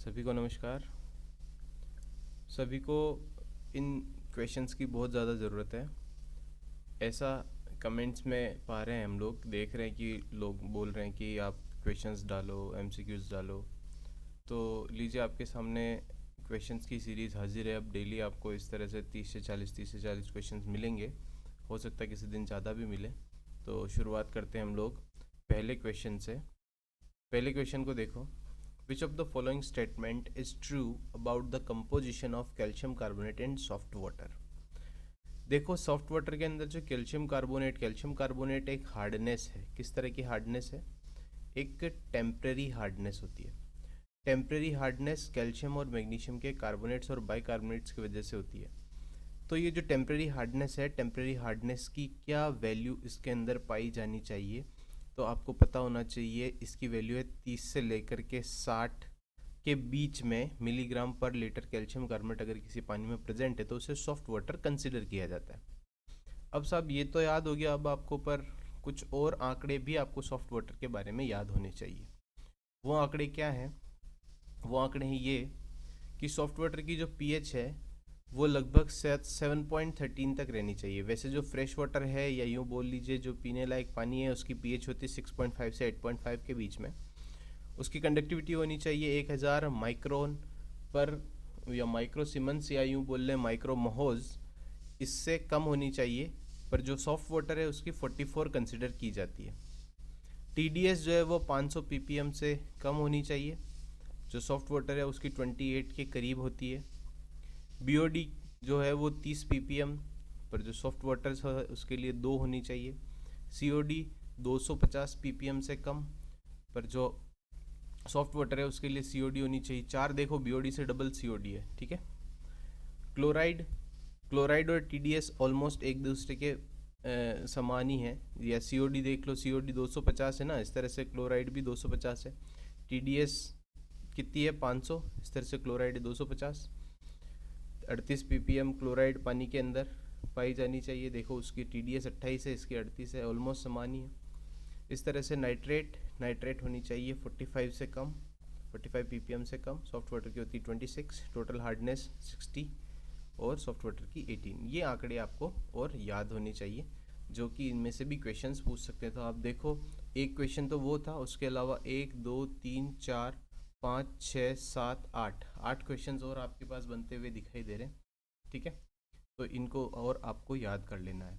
सभी को नमस्कार। सभी को इन क्वेश्चंस की बहुत ज़्यादा ज़रूरत है। ऐसा कमेंट्स में पा रहे हैं, हम लोग देख रहे हैं कि लोग बोल रहे हैं कि आप क्वेश्चंस डालो, एमसीक्यूज़ डालो। तो लीजिए, आपके सामने क्वेश्चंस की सीरीज़ हाजिर है। अब डेली आपको इस तरह से 30 से 40 क्वेश्चंस मिलेंगे। हो सकता है किसी दिन ज़्यादा भी मिले। तो शुरुआत करते हैं हम लोग पहले क्वेश्चन से। पहले क्वेश्चन को देखो। Which of the following statement is true about the composition of calcium carbonate in soft water? देखो, सॉफ्ट वाटर के अंदर जो कैल्शियम कार्बोनेट एक हार्डनेस है। किस तरह की हार्डनेस है? एक टेम्परेरी हार्डनेस होती है। टेम्परेरी हार्डनेस कैल्शियम और मैग्नीशियम के कार्बोनेट्स और बाइकार्बोनेट्स की वजह से होती है। तो ये जो टेम्परेरी हार्डनेस है, टेम्परेरी हार्डनेस की क्या वैल्यू इसके अंदर पाई जानी चाहिए? तो आपको पता होना चाहिए, इसकी वैल्यू है 30 से लेकर के 60 के बीच में मिलीग्राम पर लीटर कैल्शियम कार्बोनेट अगर किसी पानी में प्रेजेंट है तो उसे सॉफ्ट वाटर कंसिडर किया जाता है। अब साहब, ये तो याद हो गया अब आपको, पर कुछ और आंकड़े भी आपको सॉफ्ट वाटर के बारे में याद होने चाहिए। वो आंकड़े क्या हैं? वो आंकड़े हैं ये कि सॉफ्ट वाटर की जो पीएच है वो लगभग 7.13 तक रहनी चाहिए। वैसे जो फ्रेश वाटर है, या यूँ बोल लीजिए जो पीने लायक पानी है, उसकी पीएच होती है 6.5 से 8.5 के बीच में। उसकी कंडक्टिविटी होनी चाहिए 1000 माइक्रोन पर, या माइक्रो सीमेंस, या यूँ बोल लें माइक्रो महोज। इससे कम होनी चाहिए। पर जो सॉफ्ट वाटर है उसकी 44 कंसिडर की जाती है। टीडीएस जो है वो 500 पीपीएम से कम होनी चाहिए। जो सॉफ्ट वाटर है उसकी 28 के करीब होती है। बीओडी जो है वो 30 पीपीएम, पर जो सॉफ्ट वाटर है उसके लिए 2 होनी चाहिए। सीओडी 250 पीपीएम से कम, पर जो सॉफ्ट वाटर है उसके लिए सीओडी होनी चाहिए 4। देखो, बीओडी से डबल सीओडी है, ठीक है। क्लोराइड क्लोराइड और टीडीएस ऑलमोस्ट एक दूसरे के समान ही है। या सीओडी देख लो, सीओडी 250 है ना, इस तरह से क्लोराइड भी 250 है। टीडीएस कितनी है? 500। इस तरह से क्लोराइड 250। 38 पीपीएम क्लोराइड पानी के अंदर पाई जानी चाहिए। देखो, उसकी टीडीएस 28 है, इसकी 38 है, ऑलमोस्ट समान ही है। इस तरह से नाइट्रेट होनी चाहिए 45 से कम, 45 पीपीएम से कम। सॉफ्ट वाटर की होती है 26, टोटल हार्डनेस 60 और सॉफ्ट वाटर की 18। ये आंकड़े आपको और याद होने चाहिए, जो कि इनमें से भी क्वेश्चंस पूछ सकते हैं। तो आप देखो, एक क्वेश्चन तो वो था, उसके अलावा 1 2 3 4 5 6 7 8 क्वेश्चंस और आपके पास बनते हुए दिखाई दे रहे हैं, ठीक है। तो इनको और आपको याद कर लेना है।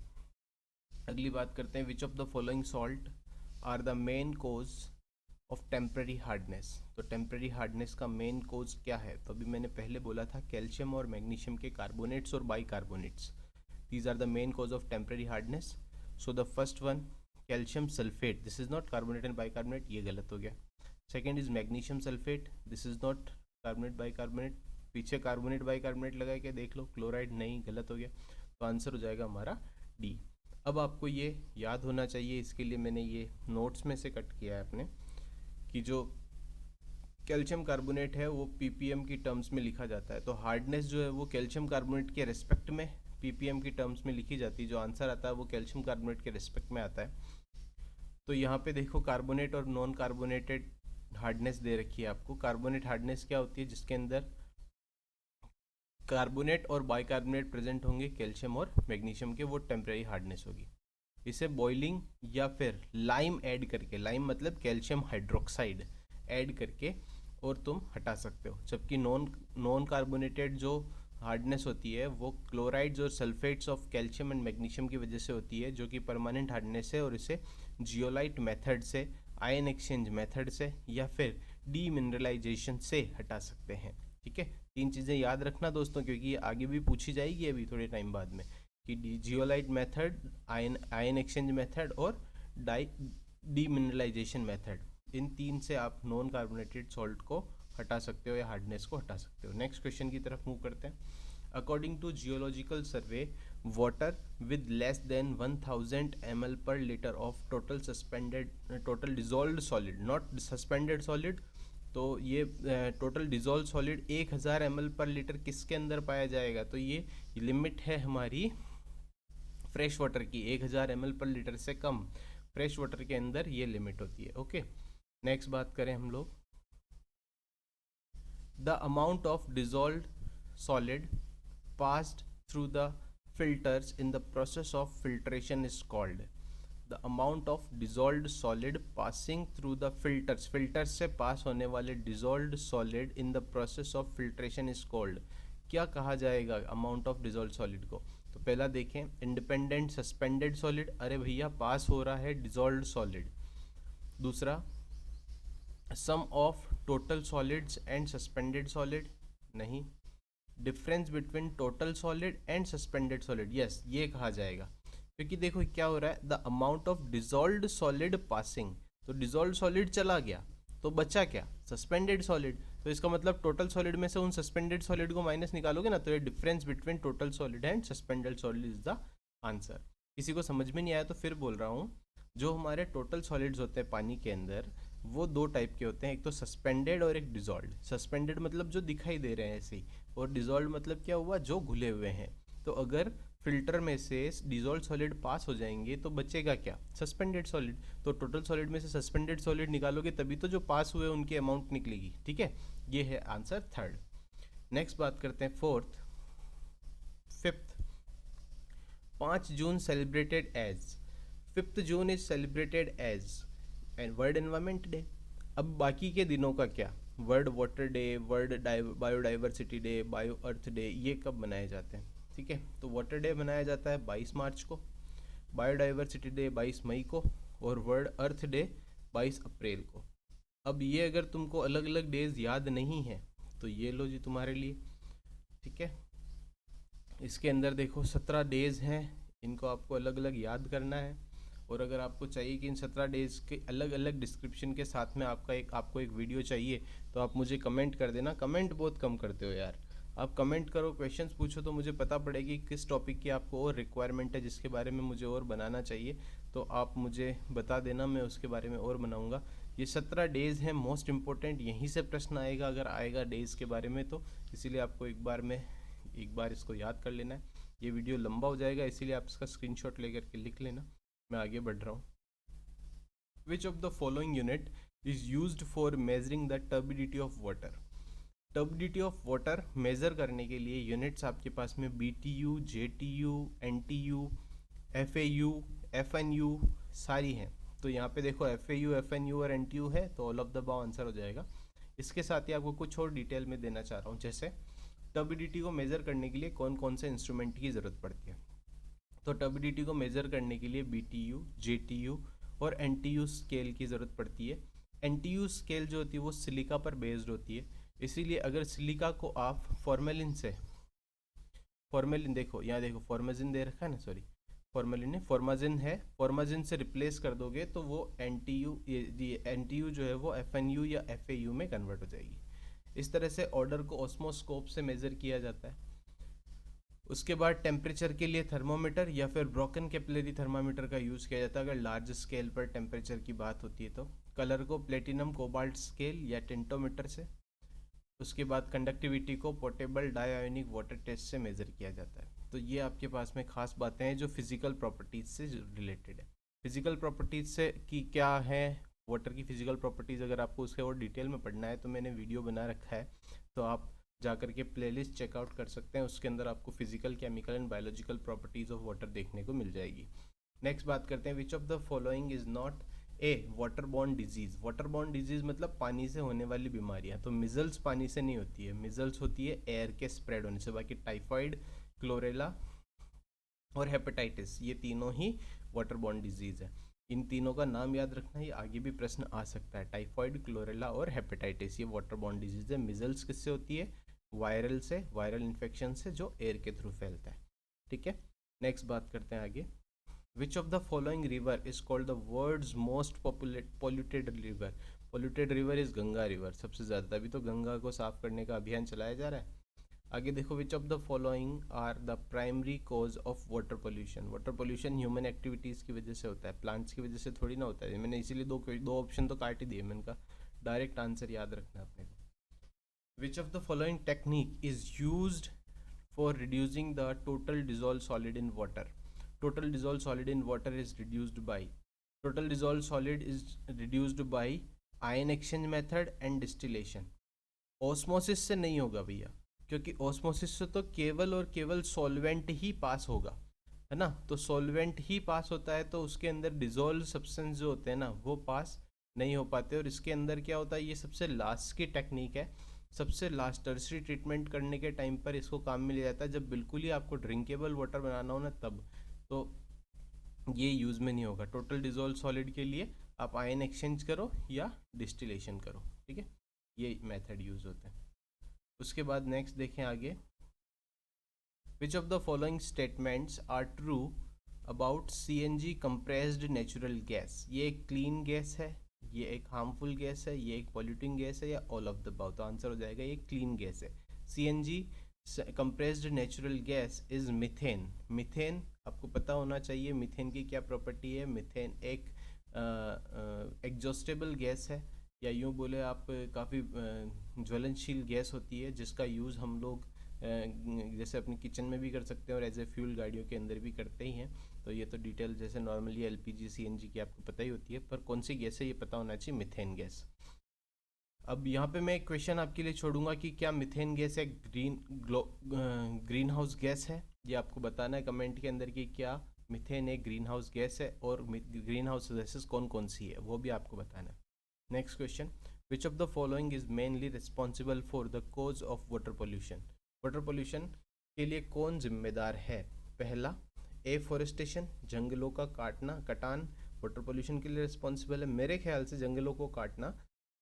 अगली बात करते हैं, which of the following salt are the main cause of temporary hardness? तो टेम्पररी हार्डनेस का मेन कोज क्या है? तो अभी मैंने पहले बोला था कैल्शियम और मैग्नीशियम के कार्बोनेट्स और bicarbonates, these are the main cause of temporary hardness. So the first one, calcium sulphate, this is not carbonate and bicarbonate, ये गलत हो गया। Second is magnesium sulphate, this is not carbonate bicarbonate. पीछे carbonate bicarbonate लगा के देख लो, chloride नहीं, गलत हो गया। तो आंसर हो जाएगा हमारा डी। अब आपको ये याद होना चाहिए, इसके लिए मैंने ये नोट्स में से कट किया है अपने, कि जो कैल्शियम कार्बोनेट है वो पीपीएम की टर्म्स में लिखा जाता है। तो हार्डनेस जो है वो कैल्शियम कार्बोनेट के रेस्पेक्ट में पीपीएम की टर्म्स में लिखी जाती है। जो आंसर आता है वो कैल्शियम कार्बोनेट के रेस्पेक्ट में आता है। तो यहाँ पे देखो, कार्बोनेट और नॉन कार्बोनेटेड हार्डनेस दे रखी है आपको। कार्बोनेट हार्डनेस क्या होती है? जिसके अंदर कार्बोनेट और बाइकार्बोनेट प्रेजेंट होंगे, कैल्शियम और मैग्नीशियम के, वो टेम्परेरी हार्डनेस होगी। इसे बॉइलिंग या फिर लाइम ऐड करके, लाइम मतलब कैल्शियम हाइड्रोक्साइड ऐड करके, और तुम हटा सकते हो। जबकि नॉन कार्बोनेटेड जो हार्डनेस होती है वो क्लोराइड्स और sulphates of calcium and magnesium की वजह से होती है, जो कि परमानेंट हार्डनेस है, और इसे जियोलाइट मेथड से, आयन एक्सचेंज मेथड से, या फिर डीमिनरलाइजेशन से हटा सकते हैं, ठीक है। तीन चीज़ें याद रखना दोस्तों, क्योंकि ये आगे भी पूछी जाएगी अभी थोड़े टाइम बाद में, कि zeolite method, ion exchange method और डीमिनरलाइजेशन मेथड, इन तीन से आप नॉन कार्बोनेटेड सॉल्ट को हटा सकते हो या हार्डनेस को हटा सकते हो। नेक्स्ट क्वेश्चन की तरफ मूव करते हैं। According to geological survey, water with less than 1000 ml per litre of total dissolve solid, not suspended solid, तो ये total dissolve solid 1000 ml per litre किसके अंदर पाया जाएगा? तो ये लिमिट है हमारी फ्रेश वाटर की, 1000 ml पर लीटर से कम फ्रेश वाटर के अंदर ये लिमिट होती है, ओके। नेक्स्ट बात करें हम लोग, the amount of dissolved solid passed through the filters in the process of filtration is called. The amount of dissolved solid passing through the filters से पास होने वाले dissolved solid in the process of filtration is called. क्या कहा जाएगा amount of dissolved solid को? तो पहला देखें, independent suspended solid, अरे भैया पास हो रहा है dissolved solid. दूसरा, sum of total solids and suspended solid, नहीं. Difference between total solid and suspended solid, yes ये कहा जाएगा, क्योंकि देखो क्या हो रहा है, the amount of dissolved solid passing, तो डिजॉल्व्ड सॉलिड चला गया तो बचा क्या, सस्पेंडेड सॉलिड, तो इसका मतलब टोटल सॉलिड में से उन सस्पेंडेड सॉलिड को माइनस निकालोगे ना, तो ये difference between total solid and suspended solid is the answer. किसी को समझ में नहीं आया तो फिर बोल रहा हूँ, जो हमारे टोटल सॉलिड्स होते हैं पानी के अंदर, वो दो टाइप के होते हैं, एक तो सस्पेंडेड और एक डिजॉल्व्ड. सस्पेंडेड मतलब जो दिखाई दे रहे हैं ऐसे ही, और डिजॉल्व मतलब क्या हुआ, जो घुले हुए हैं. तो अगर फिल्टर में से डिजॉल्व सॉलिड पास हो जाएंगे तो बचेगा क्या, सस्पेंडेड सॉलिड. तो टोटल सॉलिड में से सस्पेंडेड सॉलिड निकालोगे तभी तो जो पास हुए उनकी अमाउंट निकलेगी. ठीक है, ये है आंसर थर्ड. नेक्स्ट बात करते हैं fourth. Fifth, 5 June celebrated as, 5 June is celebrated as and world environment day. अब बाकी के दिनों का क्या, world water day, world biodiversity day, bio earth day, ये कब मनाए जाते हैं. ठीक है, तो वाटर डे मनाया जाता है 22 मार्च को, बायोडाइवर्सिटी डे 22 मई को, और वर्ल्ड अर्थ डे 22 अप्रैल को. अब ये अगर तुमको अलग अलग डेज याद नहीं है तो ये लो जी तुम्हारे लिए. ठीक है, इसके अंदर देखो 17 डेज हैं, इनको आपको अलग अलग याद करना है. और अगर आपको चाहिए कि इन 17 डेज़ के अलग अलग डिस्क्रिप्शन के साथ में आपको एक वीडियो चाहिए, तो आप मुझे कमेंट कर देना. कमेंट बहुत कम करते हो यार, आप कमेंट करो, क्वेश्चंस पूछो, तो मुझे पता पड़ेगी किस टॉपिक की आपको और रिक्वायरमेंट है, जिसके बारे में मुझे और बनाना चाहिए. तो आप मुझे बता देना, मैं उसके बारे में और बनाऊँगा. ये 17 डेज़ हैं मोस्ट इम्पोर्टेंट, यहीं से प्रश्न आएगा अगर आएगा डेज़ के बारे में तो, इसीलिए आपको एक बार इसको याद कर लेना है. ये वीडियो लंबा हो जाएगा, इसीलिए आप इसका स्क्रीनशॉट लेकर के लिख लेना. मैं आगे बढ़ रहा हूँ. विच of the following unit is used for measuring the turbidity of water. Turbidity of water measure करने के लिए यूनिट्स आपके पास में BTU, JTU, NTU, FAU, FNU सारी हैं. तो यहाँ पे देखो FAU, FNU और NTU है, तो all of the above answer हो जाएगा. इसके साथ ही आपको कुछ और डिटेल में देना चाह रहा हूँ, जैसे टर्बिडिटी को मेज़र करने के लिए कौन कौन से इंस्ट्रूमेंट की ज़रूरत पड़ती है. तो टर्बिडिटी को मेज़र करने के लिए BTU, JTU और NTU स्केल की ज़रूरत पड़ती है. NTU स्केल जो होती है वो सिलिका पर बेस्ड होती है, इसीलिए अगर सिलिका को आप फॉर्मेलिन देखो यहाँ देखो फॉर्मेजिन दे रखा है ना, सॉरी फॉर्मेलिन है, फॉर्माजिन है, फॉर्माजिन से रिप्लेस कर दोगे तो वो NTU जो है वो FNU या FAU में कन्वर्ट हो जाएगी. इस तरह से ऑर्डर को ऑस्मोस्कोप से मेज़र किया जाता है. उसके बाद टेम्परेचर के लिए थर्मोमीटर या फिर ब्रोकन कैपिलरी थर्मामीटर का यूज़ किया जाता है अगर लार्ज स्केल पर टेम्परेचर की बात होती है. तो कलर को प्लेटिनम कोबाल्ट स्केल या टेंटोमीटर से. उसके बाद कंडक्टिविटी को पोर्टेबल डायनिक वाटर टेस्ट से मेज़र किया जाता है. तो ये आपके पास में खास बातें हैं जो फिजिकल प्रॉपर्टीज़ से रिलेटेड है. फिजिकल प्रॉपर्टीज़ से की क्या है, वाटर की फिजिकल प्रॉपर्टीज़, अगर आपको उसके और डिटेल में पढ़ना है तो मैंने वीडियो बना रखा है, तो आप जाकर के प्लेलिस्ट चेकआउट कर सकते हैं. उसके अंदर आपको physical, chemical and biological properties of water देखने को मिल जाएगी. नेक्स्ट बात करते हैं, which of the following is not a water borne disease. Water borne disease मतलब पानी से होने वाली बीमारियां. तो मिजल्स पानी से नहीं होती है, मिजल्स होती है एयर के स्प्रेड होने से. बाकी टाइफाइड, क्लोरेला और हेपेटाइटिस, ये तीनों ही वाटर बॉर्न डिजीज़ है. इन तीनों का नाम याद रखना, ये आगे भी प्रश्न आ सकता है. टाइफाइड, क्लोरेला और हेपेटाइटिस ये वाटर बॉर्न डिजीज़ है. मिजल्स किससे होती है, वायरल से, वायरल इन्फेक्शन से जो एयर के थ्रू फैलता है. ठीक है, नेक्स्ट बात करते हैं आगे. Which of the following river is called the world's most polluted river. Polluted river is Ganga river, सबसे ज़्यादा, तभी तो गंगा को साफ करने का अभियान चलाया जा रहा है. आगे देखो, which of the following are the primary cause of water pollution. Water pollution human activities की वजह से होता है, प्लांट्स की वजह से थोड़ी ना होता है. मैंने इसीलिए दो ऑप्शन तो काट ही दिए, मैंने कहा डायरेक्ट आंसर याद रखना अपने को. Which of the following technique is used for reducing the total dissolved solid in water? Total dissolved solid in water is reduced by ion exchange method and distillation. Osmosis से नहीं होगा भैया, क्योंकि osmosis से तो केवल और केवल सॉल्वेंट ही पास होगा, है ना। तो सॉल्वेंट ही पास होता है, तो उसके अंदर डिजोल्व सब्सटेंस जो होते हैं ना वो पास नहीं हो पाते। और इसके अंदर क्या होता है, ये सबसे लास्ट की टेक्निक है, सबसे लास्ट टर्सरी ट्रीटमेंट करने के टाइम पर इसको काम में लिया जाता है, जब बिल्कुल ही आपको ड्रिंकेबल वाटर बनाना हो ना तब। तो ये यूज़ में नहीं होगा। टोटल डिजोल्व सॉलिड के लिए आप आयन एक्सचेंज करो या डिस्टिलेशन करो, ठीक है, ये मेथड यूज़ होते हैं। उसके बाद नेक्स्ट देखें आगे, which of the following statements are true about CNG compressed natural gas. ये एक क्लीन गैस है, ये एक हार्मफुल गैस है, ये एक पॉल्यूटिंग गैस है, या ऑल ऑफ द अबव। तो आंसर हो जाएगा ये क्लीन गैस है। CNG compressed natural gas is methane. Methane आपको पता होना चाहिए, मिथेन की क्या प्रॉपर्टी है। मिथेन एक एग्जॉस्टेबल गैस है, या यूँ बोले आप काफ़ी ज्वलनशील गैस होती है, जिसका यूज़ हम लोग जैसे अपनी किचन में भी कर सकते हैं और एज ए फ्यूल गाड़ियों के अंदर भी करते ही हैं। तो ये तो डिटेल जैसे नॉर्मली LPG CNG की आपको पता ही होती है, पर कौन सी गैस है ये पता होना चाहिए, मिथेन गैस। अब यहाँ पे मैं एक क्वेश्चन आपके लिए छोड़ूंगा कि क्या मिथेन गैस एक ग्रीन हाउस गैस है। ये आपको बताना है कमेंट के अंदर कि क्या मिथेन एक ग्रीन हाउस गैस है, और ग्रीन हाउस गैसेस कौन कौन सी है वो भी आपको बताना है। Next question, which of the following is mainly responsible for the cause of water pollution. Water pollution के लिए कौन जिम्मेदार है। पहला, एफॉरेस्टेशन, जंगलों का कटान वाटर पोल्यूशन के लिए रिस्पॉन्सिबल है। मेरे ख्याल से जंगलों को काटना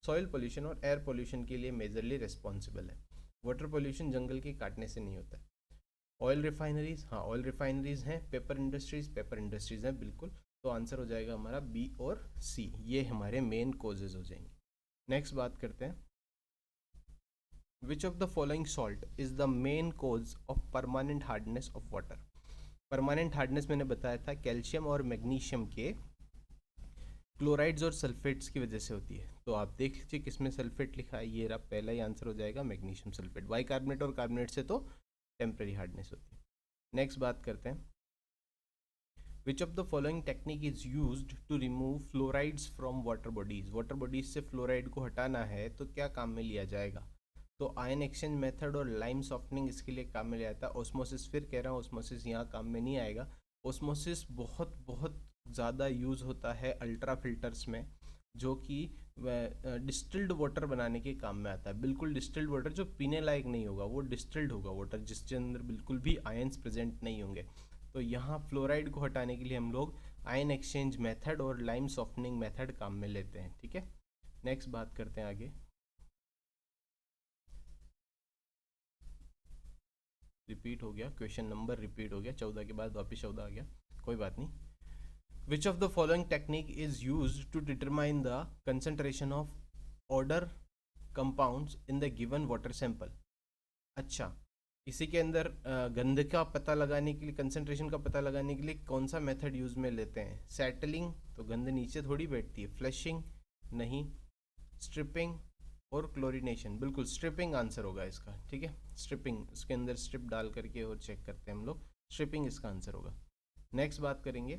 सॉइल पोल्यूशन और एयर पोल्यूशन के लिए मेजरली रिस्पॉन्सिबल है। वाटर पोल्यूशन जंगल के काटने से नहीं होता है। ऑयल रिफाइनरीज, हाँ ऑयल रिफाइनरीज हैं। पेपर इंडस्ट्रीज हैं बिल्कुल। तो आंसर हो जाएगा हमारा B और C, ये हमारे मेन कोजेज हो जाएंगे। नेक्स्ट बात करते हैं, which of the following salt is the main cause of permanent hardness of water. Permanent hardness मैंने बताया था कैल्शियम और मैग्नीशियम के क्लोराइड्स और सल्फेट्स की वजह से होती है। तो आप देख लीजिए किसमें सल्फेट लिखा है, ये रहा पहला ही आंसर हो जाएगा मैग्नीशियम सल्फेट। बाइकार्बोनेट और कार्बोनेट से तो टेम्परेरी हार्डनेस होती है। नेक्स्ट बात करते हैं, which of the following technique is used to remove fluorides from water bodies. Water bodies से फ्लोराइड को हटाना है तो क्या काम में लिया जाएगा। तो आयन एक्सचेंज मेथड और लाइम सॉफ्टनिंग इसके लिए काम में लिया जाता है। ऑस्मोसिस, फिर कह रहा हूँ ऑस्मोसिस यहाँ काम में नहीं आएगा। ऑस्मोसिस बहुत बहुत ज़्यादा यूज़ होता है अल्ट्रा फिल्टर्स में, जो कि डिस्टिल्ड वाटर बनाने के काम में आता है। बिल्कुल डिस्टिल्ड वाटर जो पीने लायक नहीं होगा, वो डिस्टिल्ड होगा वाटर जिसके अंदर बिल्कुल भी आयंस प्रेजेंट नहीं होंगे। तो यहाँ फ्लोराइड को हटाने के लिए हम लोग आयन एक्सचेंज मेथड और लाइम सॉफ्टनिंग मेथड काम में लेते हैं, ठीक है। नेक्स्ट बात करते हैं आगे, रिपीट हो गया क्वेश्चन नंबर, रिपीट हो गया 14 के बाद वापस 14 आ गया, कोई बात नहीं। Which of the following technique is use to determine the concentration of order compounds in the given water sample. अच्छा, इसी के अंदर गंध का पता लगाने के लिए, कंसंट्रेशन का पता लगाने के लिए कौन सा मेथड यूज में लेते हैं। सेटलिंग, तो गंध नीचे थोड़ी बैठती है। फ्लशिंग नहीं। स्ट्रिपिंग और क्लोरीनेशन, बिल्कुल स्ट्रिपिंग आंसर होगा इसका, ठीक है। स्ट्रिपिंग, इसके अंदर स्ट्रिप डाल करके और चेक करते हैं हम लोग, स्ट्रिपिंग इसका आंसर होगा। नेक्स्ट बात करेंगे,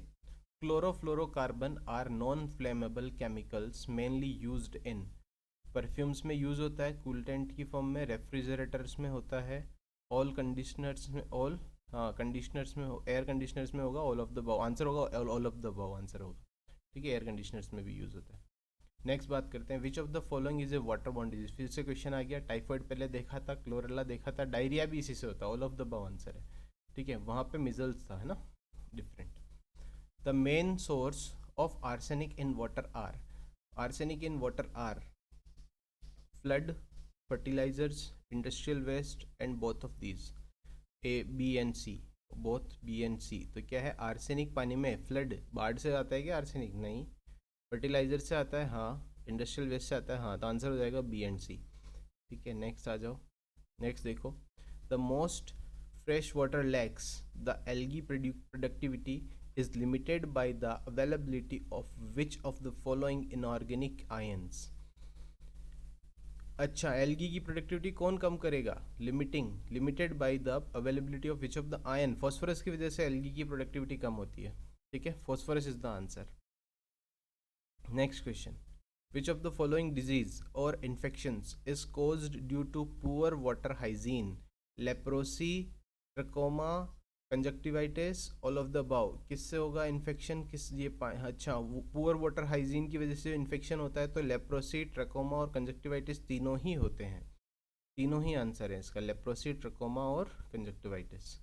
chlorofluorocarbon are non flammable chemicals mainly used in. Perfumes में यूज़ होता है, कूलेंट की फॉर्म में, रेफ्रिजरेटर्स में होता है, ऑल कंडीशनर्स में, ऑल कंडीशनर्स में, एयर कंडीशनर्स में होगा, all of the above answer होगा, all of the above answer होगा, ठीक है। एयर कंडीशनर्स में भी यूज़ होता है। नेक्स्ट बात करते हैं, which of the following is a water borne disease. फिर से क्वेश्चन आ गया, टाइफाइड पहले देखा था, क्लोरेला देखा था, डायरिया भी इसी से होता है, all of the above answer है, ठीक है। वहाँ पे मिजल्स था, है ना, different. The main source of arsenic in water are. Arsenic in water are flood, fertilisers, industrial waste and both of these. A, B and C, both B and C। तो क्या है, आर्सेनिक पानी में, flood बाढ़ से आता है क्या आर्सेनिक, नहीं। फर्टिलाइजर से आता है, हाँ। इंडस्ट्रियल वेस्ट से आता है, हाँ। तो आंसर हो जाएगा B एंड C, ठीक है। नेक्स्ट आ जाओ, नेक्स्ट देखो, the most fresh water lakhs the algae productivity is limited by the availability of which of the following inorganic ions. अच्छा, एल्गी की प्रोडक्टिविटी कौन कम करेगा, limited by the availability of which of the ion. Phosphorus की वजह से algae की productivity कम होती है, ठीक है। Phosphorus is the answer. Next question, which of the following disease और infections is caused due to poor water hygiene? Leprosy, trachoma, conjunctivitis, all of the above. किससे होगा इन्फेक्शन? किस ये अच्छा, पुअर वाटर हाइजीन की वजह से इन्फेक्शन होता है तो लेप्रोसी, ट्रकोमा और कंजक्टिवाइटिस तीनों ही होते हैं। तीनों ही आंसर है इसका, लेप्रोसी, ट्रकोमा और कंजक्टिवाइटिस।